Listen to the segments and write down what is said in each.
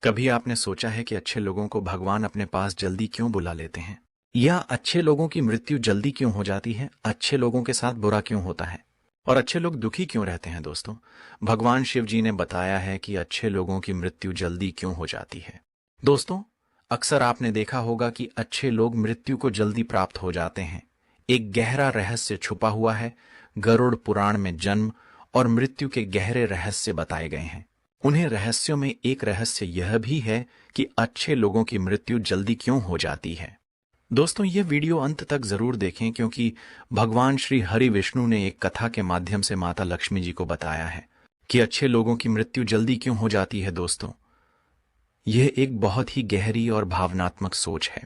कभी आपने सोचा है कि अच्छे लोगों को भगवान अपने पास जल्दी क्यों बुला लेते हैं? या अच्छे लोगों की मृत्यु जल्दी क्यों हो जाती है? अच्छे लोगों के साथ बुरा क्यों होता है? और अच्छे लोग दुखी क्यों रहते हैं दोस्तों? भगवान शिव जी ने बताया है कि अच्छे लोगों की मृत्यु जल्दी क्यों हो जाती है। दोस्तों, अक्सर आपने देखा होगा कि अच्छे लोग मृत्यु को जल्दी प्राप्त हो जाते हैं। एक गहरा रहस्य छुपा हुआ है। गरुड़ पुराण में जन्म और मृत्यु के गहरे रहस्य बताए गए हैं। उन्हें रहस्यों में एक रहस्य यह भी है कि अच्छे लोगों की मृत्यु जल्दी क्यों हो जाती है। दोस्तों, ये वीडियो अंत तक जरूर देखें क्योंकि भगवान श्री हरि विष्णु ने एक कथा के माध्यम से माता लक्ष्मी जी को बताया है कि अच्छे लोगों की मृत्यु जल्दी क्यों हो जाती है। दोस्तों, यह एक बहुत ही गहरी और भावनात्मक सोच है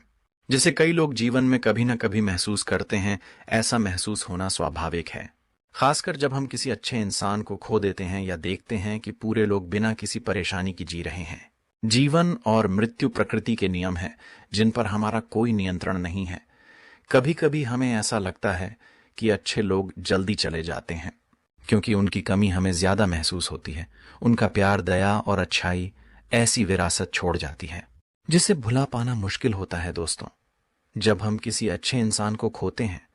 जिसे कई लोग जीवन में कभी न कभी महसूस करते हैं। ऐसा महसूस होना स्वाभाविक है, खासकर जब हम किसी अच्छे इंसान को खो देते हैं या देखते हैं कि पूरे लोग बिना किसी परेशानी की जी रहे हैं। जीवन और मृत्यु प्रकृति के नियम हैं जिन पर हमारा कोई नियंत्रण नहीं है। कभी कभी हमें ऐसा लगता है कि अच्छे लोग जल्दी चले जाते हैं क्योंकि उनकी कमी हमें ज्यादा महसूस होती है। उनका प्यार, दया और अच्छाई ऐसी विरासत छोड़ जाती है जिसे भुला पाना मुश्किल होता है। दोस्तों, जब हम किसी अच्छे इंसान को खोते हैं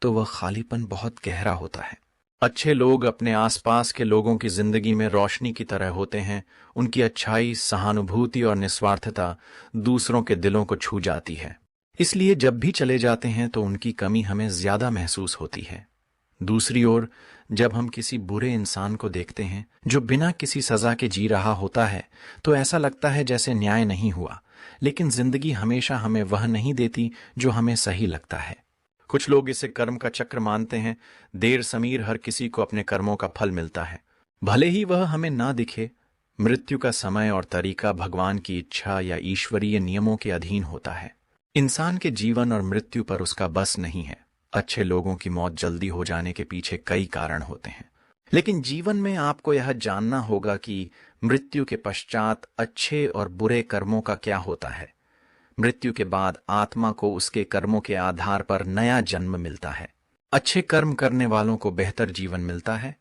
तो वह खालीपन बहुत गहरा होता है। अच्छे लोग अपने आसपास के लोगों की जिंदगी में रोशनी की तरह होते हैं। उनकी अच्छाई, सहानुभूति और निस्वार्थता दूसरों के दिलों को छू जाती है। इसलिए जब भी चले जाते हैं तो उनकी कमी हमें ज्यादा महसूस होती है। दूसरी ओर, जब हम किसी बुरे इंसान को देखते हैं जो बिना किसी सजा के जी रहा होता है तो ऐसा लगता है जैसे न्याय नहीं हुआ। लेकिन जिंदगी हमेशा हमें वह नहीं देती जो हमें सही लगता है। कुछ लोग इसे कर्म का चक्र मानते हैं। देर समीर हर किसी को अपने कर्मों का फल मिलता है, भले ही वह हमें ना दिखे। मृत्यु का समय और तरीका भगवान की इच्छा या ईश्वरीय नियमों के अधीन होता है। इंसान के जीवन और मृत्यु पर उसका बस नहीं है। अच्छे लोगों की मौत जल्दी हो जाने के पीछे कई कारण होते हैं, लेकिन जीवन में आपको यह जानना होगा कि मृत्यु के पश्चात अच्छे और बुरे कर्मों का क्या होता है। मृत्यु के बाद आत्मा को उसके कर्मों के आधार पर नया जन्म मिलता है। अच्छे कर्म करने वालों को बेहतर जीवन मिलता है,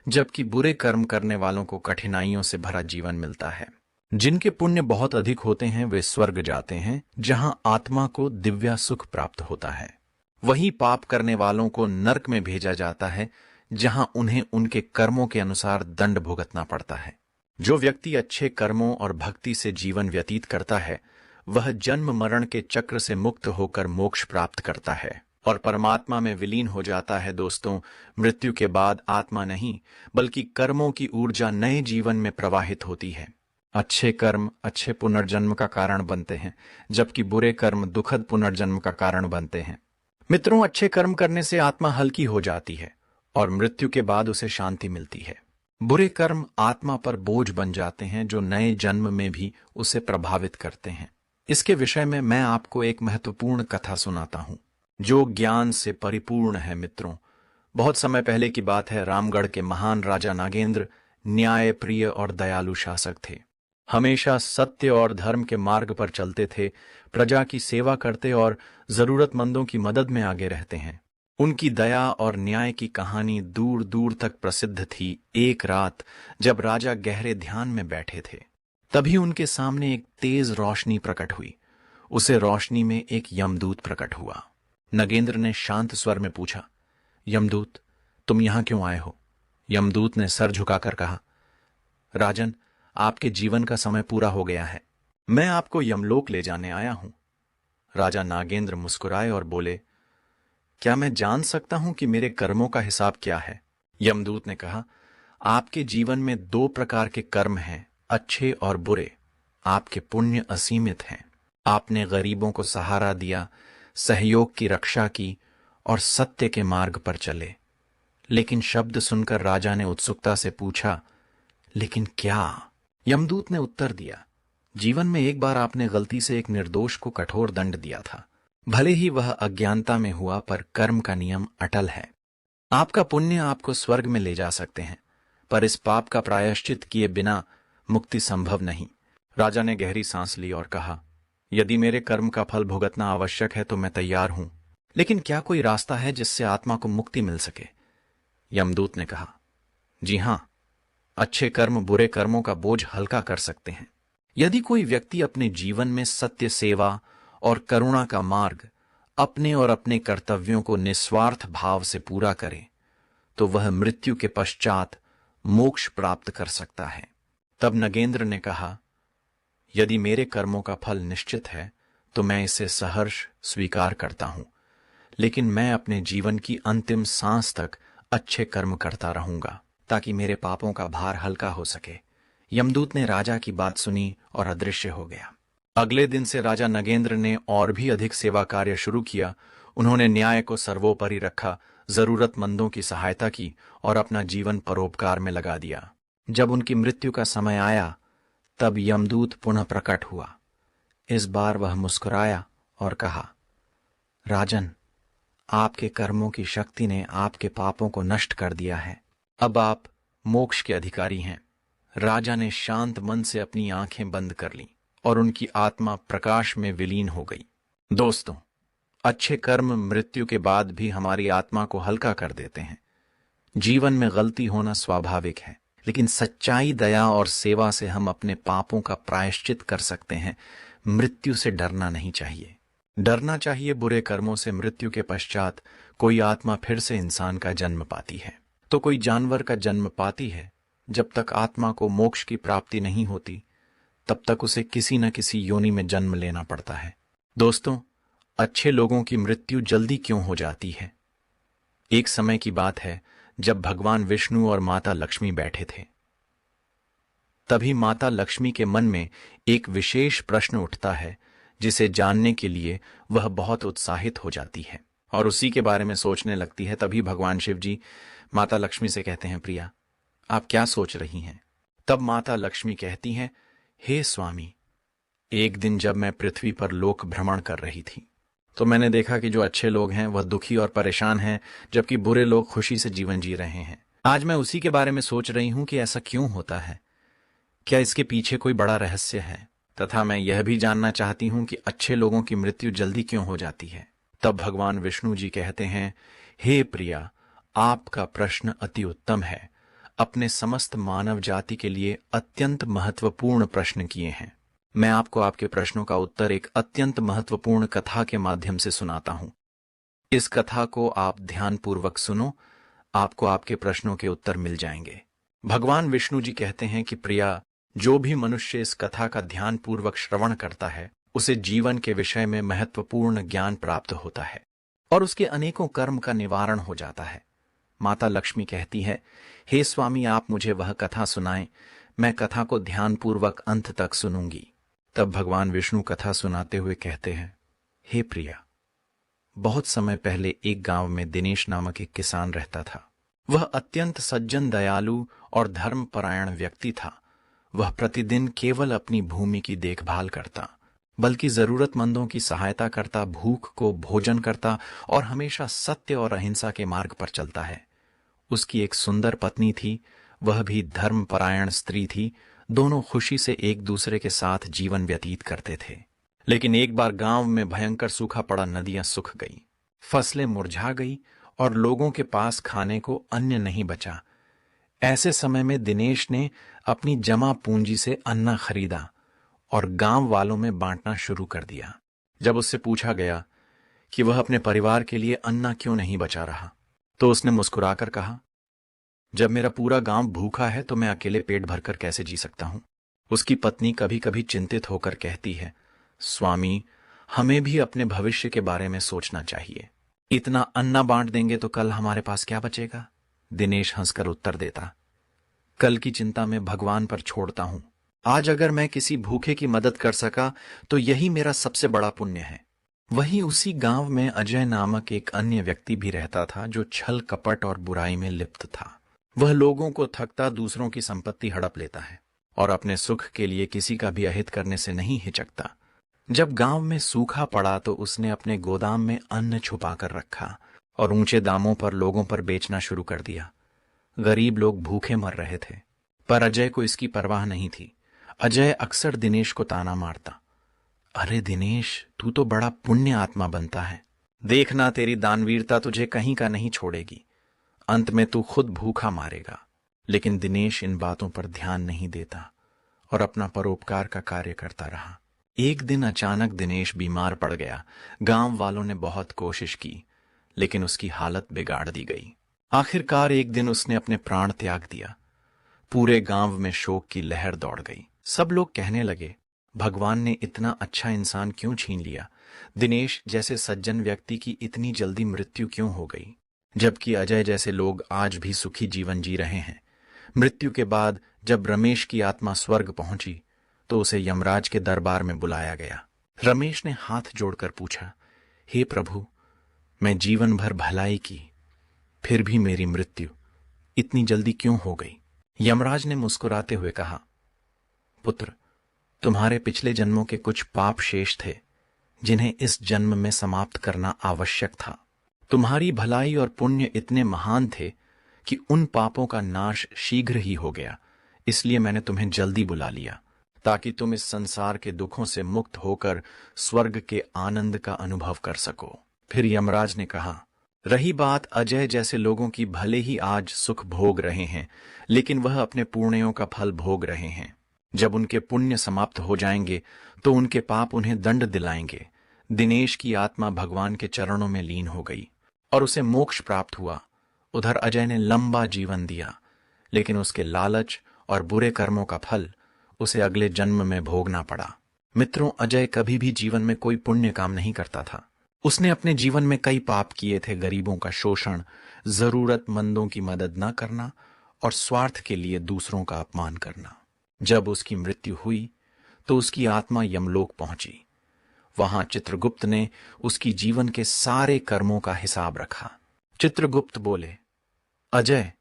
जबकि बुरे कर्म करने वालों को कठिनाइयों से भरा जीवन मिलता है। जिनके पुण्य बहुत अधिक होते हैं वे स्वर्ग जाते हैं, जहां आत्मा को दिव्य सुख प्राप्त होता है। वहीं पाप करने वालों को नरक में भेजा जाता है, जहां उन्हें उनके कर्मों के अनुसार दंड भुगतना पड़ता है। जो व्यक्ति अच्छे कर्मों और भक्ति से जीवन व्यतीत करता है वह जन्म मरण के चक्र से मुक्त होकर मोक्ष प्राप्त करता है और परमात्मा में विलीन हो जाता है। दोस्तों, मृत्यु के बाद आत्मा नहीं बल्कि कर्मों की ऊर्जा नए जीवन में प्रवाहित होती है। अच्छे कर्म अच्छे पुनर्जन्म का कारण बनते हैं, जबकि बुरे कर्म दुखद पुनर्जन्म का कारण बनते हैं। मित्रों, अच्छे कर्म करने से आत्मा हल्की हो जाती है और मृत्यु के बाद उसे शांति मिलती है। बुरे कर्म आत्मा पर बोझ बन जाते हैं जो नए जन्म में भी उसे प्रभावित करते हैं। इसके विषय में मैं आपको एक महत्वपूर्ण कथा सुनाता हूं जो ज्ञान से परिपूर्ण है। मित्रों, बहुत समय पहले की बात है। रामगढ़ के महान राजा नागेंद्र न्याय प्रिय और दयालु शासक थे। हमेशा सत्य और धर्म के मार्ग पर चलते थे, प्रजा की सेवा करते और जरूरतमंदों की मदद में आगे रहते हैं। उनकी दया और न्याय की कहानी दूर दूर तक प्रसिद्ध थी। एक रात जब राजा गहरे ध्यान में बैठे थे तभी उनके सामने एक तेज रोशनी प्रकट हुई। उसे रोशनी में एक यमदूत प्रकट हुआ। नगेंद्र ने शांत स्वर में पूछा, यमदूत, तुम यहां क्यों आए हो? यमदूत ने सर झुकाकर कहा, राजन, आपके जीवन का समय पूरा हो गया है। मैं आपको यमलोक ले जाने आया हूं। राजा नागेंद्र मुस्कुराए और बोले, क्या मैं जान सकता हूं कि मेरे कर्मों का हिसाब क्या है? यमदूत ने कहा, आपके जीवन में दो प्रकार के कर्म हैं, अच्छे और बुरे। आपके पुण्य असीमित हैं। आपने गरीबों को सहारा दिया, सहयोग की रक्षा की और सत्य के मार्ग पर चले। लेकिन शब्द सुनकर राजा ने उत्सुकता से पूछा, लेकिन क्या? यमदूत ने उत्तर दिया, जीवन में एक बार आपने गलती से एक निर्दोष को कठोर दंड दिया था। भले ही वह अज्ञानता में हुआ, पर कर्म का नियम अटल है। आपका पुण्य आपको स्वर्ग में ले जा सकते हैं, पर इस पाप का प्रायश्चित किए बिना मुक्ति संभव नहीं। राजा ने गहरी सांस ली और कहा, यदि मेरे कर्म का फल भुगतना आवश्यक है तो मैं तैयार हूं, लेकिन क्या कोई रास्ता है जिससे आत्मा को मुक्ति मिल सके? यमदूत ने कहा, जी हां, अच्छे कर्म बुरे कर्मों का बोझ हल्का कर सकते हैं। यदि कोई व्यक्ति अपने जीवन में सत्य, सेवा और करुणा का मार्ग अपने और अपने कर्तव्यों को निस्वार्थ भाव से पूरा करे तो वह मृत्यु के पश्चात मोक्ष प्राप्त कर सकता है। तब नगेंद्र ने कहा, यदि मेरे कर्मों का फल निश्चित है तो मैं इसे सहर्ष स्वीकार करता हूं, लेकिन मैं अपने जीवन की अंतिम सांस तक अच्छे कर्म करता रहूंगा ताकि मेरे पापों का भार हल्का हो सके। यमदूत ने राजा की बात सुनी और अदृश्य हो गया। अगले दिन से राजा नगेंद्र ने और भी अधिक सेवा कार्य शुरू किया। उन्होंने न्याय को सर्वोपरि रखा, जरूरतमंदों की सहायता की और अपना जीवन परोपकार में लगा दिया। जब उनकी मृत्यु का समय आया तब यमदूत पुनः प्रकट हुआ। इस बार वह मुस्कुराया और कहा, राजन, आपके कर्मों की शक्ति ने आपके पापों को नष्ट कर दिया है। अब आप मोक्ष के अधिकारी हैं। राजा ने शांत मन से अपनी आंखें बंद कर लीं और उनकी आत्मा प्रकाश में विलीन हो गई। दोस्तों, अच्छे कर्म मृत्यु के बाद भी हमारी आत्मा को हल्का कर देते हैं। जीवन में गलती होना स्वाभाविक है, लेकिन सच्चाई, दया और सेवा से हम अपने पापों का प्रायश्चित कर सकते हैं। मृत्यु से डरना नहीं चाहिए। डरना चाहिए बुरे कर्मों से। मृत्यु के पश्चात कोई आत्मा फिर से इंसान का जन्म पाती है तो कोई जानवर का जन्म पाती है। जब तक आत्मा को मोक्ष की प्राप्ति नहीं होती तब तक उसे किसी न किसी योनि में जन्म लेना पड़ता है। दोस्तों, अच्छे लोगों की मृत्यु जल्दी क्यों हो जाती है? एक समय की बात है जब भगवान विष्णु और माता लक्ष्मी बैठे थे। तभी माता लक्ष्मी के मन में एक विशेष प्रश्न उठता है जिसे जानने के लिए वह बहुत उत्साहित हो जाती है और उसी के बारे में सोचने लगती है। तभी भगवान शिव जी माता लक्ष्मी से कहते हैं, प्रिया, आप क्या सोच रही हैं? तब माता लक्ष्मी कहती हैं, हे स्वामी, एक दिन जब मैं पृथ्वी पर लोक भ्रमण कर रही थी तो मैंने देखा कि जो अच्छे लोग हैं वह दुखी और परेशान हैं, जबकि बुरे लोग खुशी से जीवन जी रहे हैं। आज मैं उसी के बारे में सोच रही हूं कि ऐसा क्यों होता है। क्या इसके पीछे कोई बड़ा रहस्य है? तथा मैं यह भी जानना चाहती हूं कि अच्छे लोगों की मृत्यु जल्दी क्यों हो जाती है। तब भगवान विष्णु जी कहते हैं, हे प्रिया, आपका प्रश्न अति उत्तम है। अपने समस्त मानव जाति के लिए अत्यंत महत्वपूर्ण प्रश्न किए हैं। मैं आपको आपके प्रश्नों का उत्तर एक अत्यंत महत्वपूर्ण कथा के माध्यम से सुनाता हूं। इस कथा को आप ध्यानपूर्वक सुनो, आपको आपके प्रश्नों के उत्तर मिल जाएंगे। भगवान विष्णु जी कहते हैं कि प्रिया, जो भी मनुष्य इस कथा का ध्यानपूर्वक श्रवण करता है उसे जीवन के विषय में महत्वपूर्ण ज्ञान प्राप्त होता है और उसके अनेकों कर्म का निवारण हो जाता है। माता लक्ष्मी कहती है, हे स्वामी, आप मुझे वह कथा सुनाएं, मैं कथा को ध्यानपूर्वक अंत तक सुनूंगी। तब भगवान विष्णु कथा सुनाते हुए कहते हैं, हे प्रिया, बहुत समय पहले एक गांव में दिनेश नामक एक किसान रहता था। वह अत्यंत सज्जन, दयालु और धर्मपरायण व्यक्ति था। वह प्रतिदिन केवल अपनी भूमि की देखभाल करता, बल्कि जरूरतमंदों की सहायता करता, भूख को भोजन करता और हमेशा सत्य और अहिंसा के मार्ग पर चलता है। उसकी एक सुंदर पत्नी थी, वह भी धर्मपरायण स्त्री थी। दोनों खुशी से एक दूसरे के साथ जीवन व्यतीत करते थे। लेकिन एक बार गांव में भयंकर सूखा पड़ा, नदियां सूख गई, फसलें मुरझा गई और लोगों के पास खाने को अन्न नहीं बचा। ऐसे समय में दिनेश ने अपनी जमा पूंजी से अन्न खरीदा और गांव वालों में बांटना शुरू कर दिया। जब उससे पूछा गया कि वह अपने परिवार के लिए अन्न क्यों नहीं बचा रहा, तो उसने मुस्कुराकर कहा, जब मेरा पूरा गांव भूखा है तो मैं अकेले पेट भरकर कैसे जी सकता हूं। उसकी पत्नी कभी कभी चिंतित होकर कहती है, स्वामी, हमें भी अपने भविष्य के बारे में सोचना चाहिए। इतना अन्न बांट देंगे तो कल हमारे पास क्या बचेगा? दिनेश हंसकर उत्तर देता, कल की चिंता मैं भगवान पर छोड़ता हूं। आज अगर मैं किसी भूखे की मदद कर सका तो यही मेरा सबसे बड़ा पुण्य है। वहीं उसी गांव में अजय नामक एक अन्य व्यक्ति भी रहता था जो छल, कपट और बुराई में लिप्त था। वह लोगों को ठगता, दूसरों की संपत्ति हड़प लेता है और अपने सुख के लिए किसी का भी अहित करने से नहीं हिचकता। जब गांव में सूखा पड़ा तो उसने अपने गोदाम में अन्न छुपा कर रखा और ऊंचे दामों पर लोगों पर बेचना शुरू कर दिया। गरीब लोग भूखे मर रहे थे, पर अजय को इसकी परवाह नहीं थी। अजय अक्सर दिनेश को ताना मारता, अरे दिनेश, तू तो बड़ा पुण्य आत्मा बनता है, देखना तेरी दानवीरता तुझे कहीं का नहीं छोड़ेगी, अंत में तू खुद भूखा मारेगा। लेकिन दिनेश इन बातों पर ध्यान नहीं देता और अपना परोपकार का कार्य करता रहा। एक दिन अचानक दिनेश बीमार पड़ गया। गांव वालों ने बहुत कोशिश की, लेकिन उसकी हालत बिगाड़ दी गई। आखिरकार एक दिन उसने अपने प्राण त्याग दिया। पूरे गांव में शोक की लहर दौड़ गई। सब लोग कहने लगे, भगवान ने इतना अच्छा इंसान क्यों छीन लिया? दिनेश जैसे सज्जन व्यक्ति की इतनी जल्दी मृत्यु क्यों हो गई, जबकि अजय जैसे लोग आज भी सुखी जीवन जी रहे हैं? मृत्यु के बाद जब रमेश की आत्मा स्वर्ग पहुंची तो उसे यमराज के दरबार में बुलाया गया। रमेश ने हाथ जोड़कर पूछा, हे प्रभु, मैं जीवन भर भलाई की, फिर भी मेरी मृत्यु इतनी जल्दी क्यों हो गई? यमराज ने मुस्कुराते हुए कहा, पुत्र, तुम्हारे पिछले जन्मों के कुछ पाप शेष थे जिन्हें इस जन्म में समाप्त करना आवश्यक था। तुम्हारी भलाई और पुण्य इतने महान थे कि उन पापों का नाश शीघ्र ही हो गया। इसलिए मैंने तुम्हें जल्दी बुला लिया, ताकि तुम इस संसार के दुखों से मुक्त होकर स्वर्ग के आनंद का अनुभव कर सको। फिर यमराज ने कहा, रही बात अजय जैसे लोगों की, भले ही आज सुख भोग रहे हैं, लेकिन वह अपने पुण्यों का फल भोग रहे हैं। जब उनके पुण्य समाप्त हो जाएंगे तो उनके पाप उन्हें दंड दिलाएंगे। दिनेश की आत्मा भगवान के चरणों में लीन हो गई और उसे मोक्ष प्राप्त हुआ। उधर अजय ने लंबा जीवन दिया, लेकिन उसके लालच और बुरे कर्मों का फल उसे अगले जन्म में भोगना पड़ा। मित्रों, अजय कभी भी जीवन में कोई पुण्य काम नहीं करता था। उसने अपने जीवन में कई पाप किए थे। गरीबों का शोषण, जरूरतमंदों की मदद न करना और स्वार्थ के लिए दूसरों का अपमान करना। जब उसकी मृत्यु हुई तो उसकी आत्मा यमलोक पहुंची। वहां चित्रगुप्त ने उसकी जीवन के सारे कर्मों का हिसाब रखा। चित्रगुप्त बोले, अजय,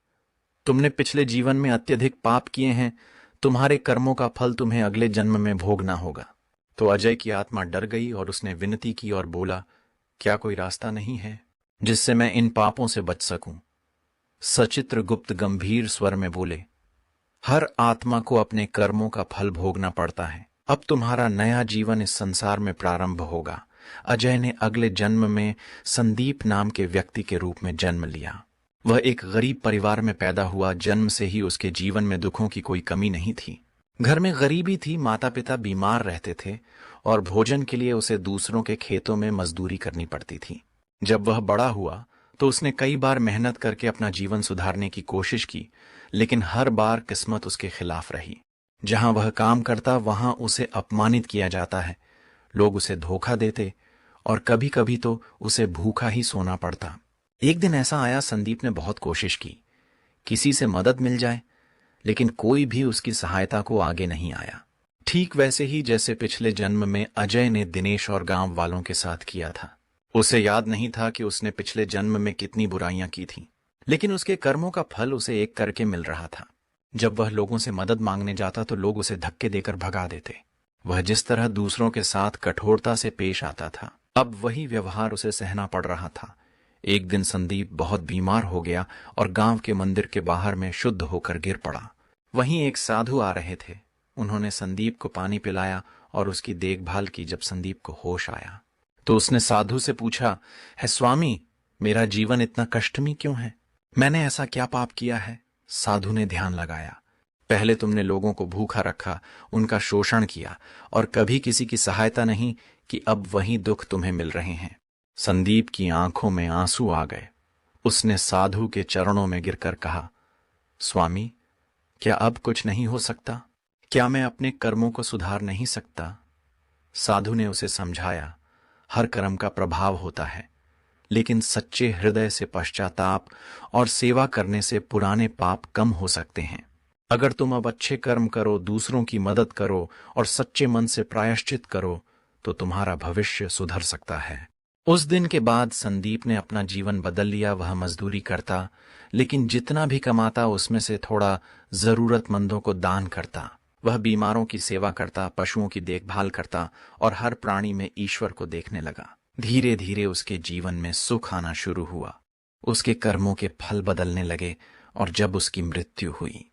तुमने पिछले जीवन में अत्यधिक पाप किए हैं। तुम्हारे कर्मों का फल तुम्हें अगले जन्म में भोगना होगा। तो अजय की आत्मा डर गई और उसने विनती की और बोला, क्या कोई रास्ता नहीं है जिससे मैं इन पापों से बच सकूं? सचित्रगुप्त गंभीर स्वर में बोले, हर आत्मा को अपने कर्मों का फल भोगना पड़ता है। अब तुम्हारा नया जीवन इस संसार में प्रारंभ होगा। अजय ने अगले जन्म में संदीप नाम के व्यक्ति के रूप में जन्म लिया। वह एक गरीब परिवार में पैदा हुआ। जन्म से ही उसके जीवन में दुखों की कोई कमी नहीं थी। घर में गरीबी थी, माता पिता बीमार रहते थे और भोजन के लिए उसे दूसरों के खेतों में मजदूरी करनी पड़ती थी। जब वह बड़ा हुआ तो उसने कई बार मेहनत करके अपना जीवन सुधारने की कोशिश की, लेकिन हर बार किस्मत उसके खिलाफ रही। जहां वह काम करता वहां उसे अपमानित किया जाता है। लोग उसे धोखा देते और कभी कभी तो उसे भूखा ही सोना पड़ता। एक दिन ऐसा आया, संदीप ने बहुत कोशिश की, किसी से मदद मिल जाए, लेकिन कोई भी उसकी सहायता को आगे नहीं आया। ठीक वैसे ही जैसे पिछले जन्म में अजय ने दिनेश और गांव वालों के साथ किया था। उसे याद नहीं था कि उसने पिछले जन्म में कितनी बुराइयां की थीं, लेकिन उसके कर्मों का फल उसे एक करके मिल रहा था। जब वह लोगों से मदद मांगने जाता तो लोग उसे धक्के देकर भगा देते। वह जिस तरह दूसरों के साथ कठोरता से पेश आता था, अब वही व्यवहार उसे सहना पड़ रहा था। एक दिन संदीप बहुत बीमार हो गया और गांव के मंदिर के बाहर में शुद्ध होकर गिर पड़ा। वहीं एक साधु आ रहे थे। उन्होंने संदीप को पानी पिलाया और उसकी देखभाल की। जब संदीप को होश आया तो उसने साधु से पूछा, है स्वामी, मेरा जीवन इतना कष्टमय क्यों है? मैंने ऐसा क्या पाप किया है? साधु ने ध्यान लगाया। पहले तुमने लोगों को भूखा रखा, उनका शोषण किया और कभी किसी की सहायता नहीं कि अब वही दुख तुम्हें मिल रहे हैं। संदीप की आंखों में आंसू आ गए। उसने साधु के चरणों में गिरकर कहा, स्वामी, क्या अब कुछ नहीं हो सकता? क्या मैं अपने कर्मों को सुधार नहीं सकता? साधु ने उसे समझाया, हर कर्म का प्रभाव होता है, लेकिन सच्चे हृदय से पश्चाताप और सेवा करने से पुराने पाप कम हो सकते हैं। अगर तुम अब अच्छे कर्म करो, दूसरों की मदद करो और सच्चे मन से प्रायश्चित करो तो तुम्हारा भविष्य सुधर सकता है। उस दिन के बाद संदीप ने अपना जीवन बदल लिया। वह मजदूरी करता, लेकिन जितना भी कमाता उसमें से थोड़ा जरूरतमंदों को दान करता। वह बीमारों की सेवा करता, पशुओं की देखभाल करता और हर प्राणी में ईश्वर को देखने लगा। धीरे धीरे उसके जीवन में सुख आना शुरू हुआ। उसके कर्मों के फल बदलने लगे और जब उसकी मृत्यु हुई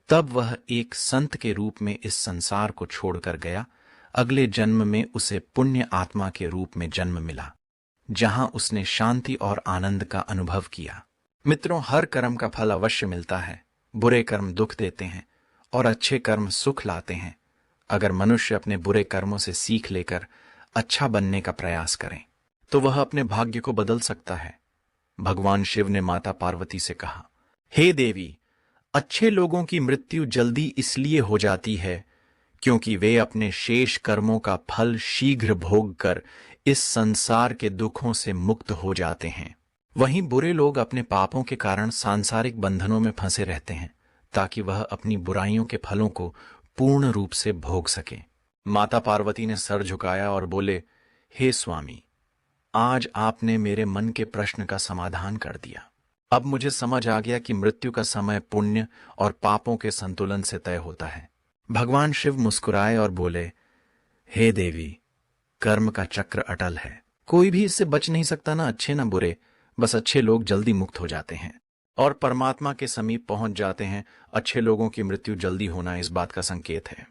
तब वह एक संत के रूप में इस संसार को छोड़कर गया। अगले जन्म में उसे पुण्य आत्मा के रूप में जन्म मिला, जहां उसने शांति और आनंद का अनुभव किया। मित्रों, हर कर्म का फल अवश्य मिलता है। बुरे कर्म दुख देते हैं और अच्छे कर्म सुख लाते हैं। अगर मनुष्य अपने बुरे कर्मों से सीख लेकर अच्छा बनने का प्रयास करें तो वह अपने भाग्य को बदल सकता है। भगवान शिव ने माता पार्वती से कहा, हे देवी, अच्छे लोगों की मृत्यु जल्दी इसलिए हो जाती है क्योंकि वे अपने शेष कर्मों का फल शीघ्र भोग कर इस संसार के दुखों से मुक्त हो जाते हैं। वहीं बुरे लोग अपने पापों के कारण सांसारिक बंधनों में फंसे रहते हैं ताकि वह अपनी बुराइयों के फलों को पूर्ण रूप से भोग सके। माता पार्वती ने सर झुकाया और बोले, हे स्वामी, आज आपने मेरे मन के प्रश्न का समाधान कर दिया। अब मुझे समझ आ गया कि मृत्यु का समय पुण्य और पापों के संतुलन से तय होता है। भगवान शिव मुस्कुराए और बोले, हे देवी, कर्म का चक्र अटल है, कोई भी इससे बच नहीं सकता, ना अच्छे ना बुरे, बस अच्छे लोग जल्दी मुक्त हो जाते हैं और परमात्मा के समीप पहुंच जाते हैं। अच्छे लोगों की मृत्यु जल्दी होना इस बात का संकेत है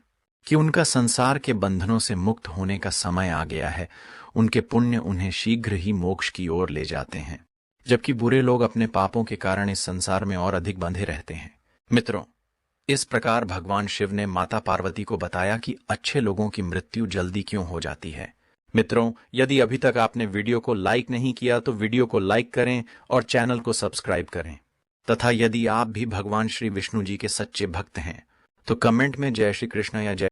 कि उनका संसार के बंधनों से मुक्त होने का समय आ गया है। उनके पुण्य उन्हें शीघ्र ही मोक्ष की ओर ले जाते हैं, जबकि बुरे लोग अपने पापों के कारण इस संसार में और अधिक बंधे रहते हैं। मित्रों, इस प्रकार भगवान शिव ने माता पार्वती को बताया कि अच्छे लोगों की मृत्यु जल्दी क्यों हो जाती है। मित्रों, यदि अभी तक आपने वीडियो को लाइक नहीं किया तो वीडियो को लाइक करें और चैनल को सब्सक्राइब करें, तथा यदि आप भी भगवान श्री विष्णु जी के सच्चे भक्त हैं तो कमेंट में जय श्री कृष्ण या जय